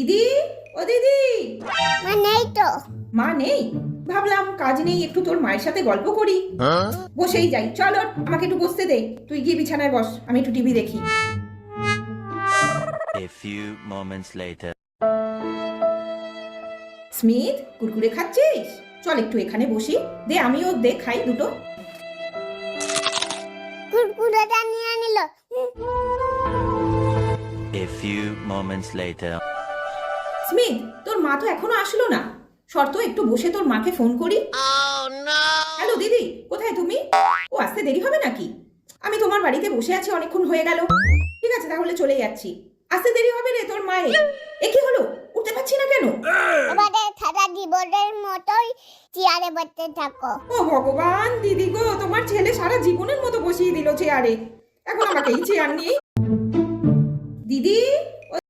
দিদি, ও দিদি। মা নেই তো। মা নেই? ভাবলাম কাজ নেই, একটু তোর মায়ের সাথে গল্প করি। বসেই যাই, চল ওঠ, আমাকে একটু বসতে দে। তুই গিয়ে বিছানায় বস, আমি একটু টিভি দেখি। A few moments later. Smith, Kurkure খাচ্ছিস? চল একটু এখানে বসি, দে আমিও দে খাই দুটো। কুরকুরেটা নিয়ে নিল। A few moments later. Smith, তোর মা তো এখনো আসলো না। শর্ত একটু বসে তোর মাকে ফোন করি। হ্যালো দিদি, কোথায় তুমি? ও আসতে দেরি হবে নাকি? আমি তোমার বাড়িতে বসে আছি, অনেকক্ষণ হয়ে গেল। ঠিক আছে, তাহলে চলে যাচ্ছি। আসতে দেরি হবে রে তোর মায়ের। এ কি হলো, উঠতে পারছি না কেন? এবারে সারা জীবনের মতোই চেয়ারে বসতে থাকো। ও ভগবান, দিদি গো, তোমার ছেলে সারা জীবনের মতো বসিয়ে দিল চেয়ারে। এখন আমাকে এই চেয়ার নিয়ে। দিদি,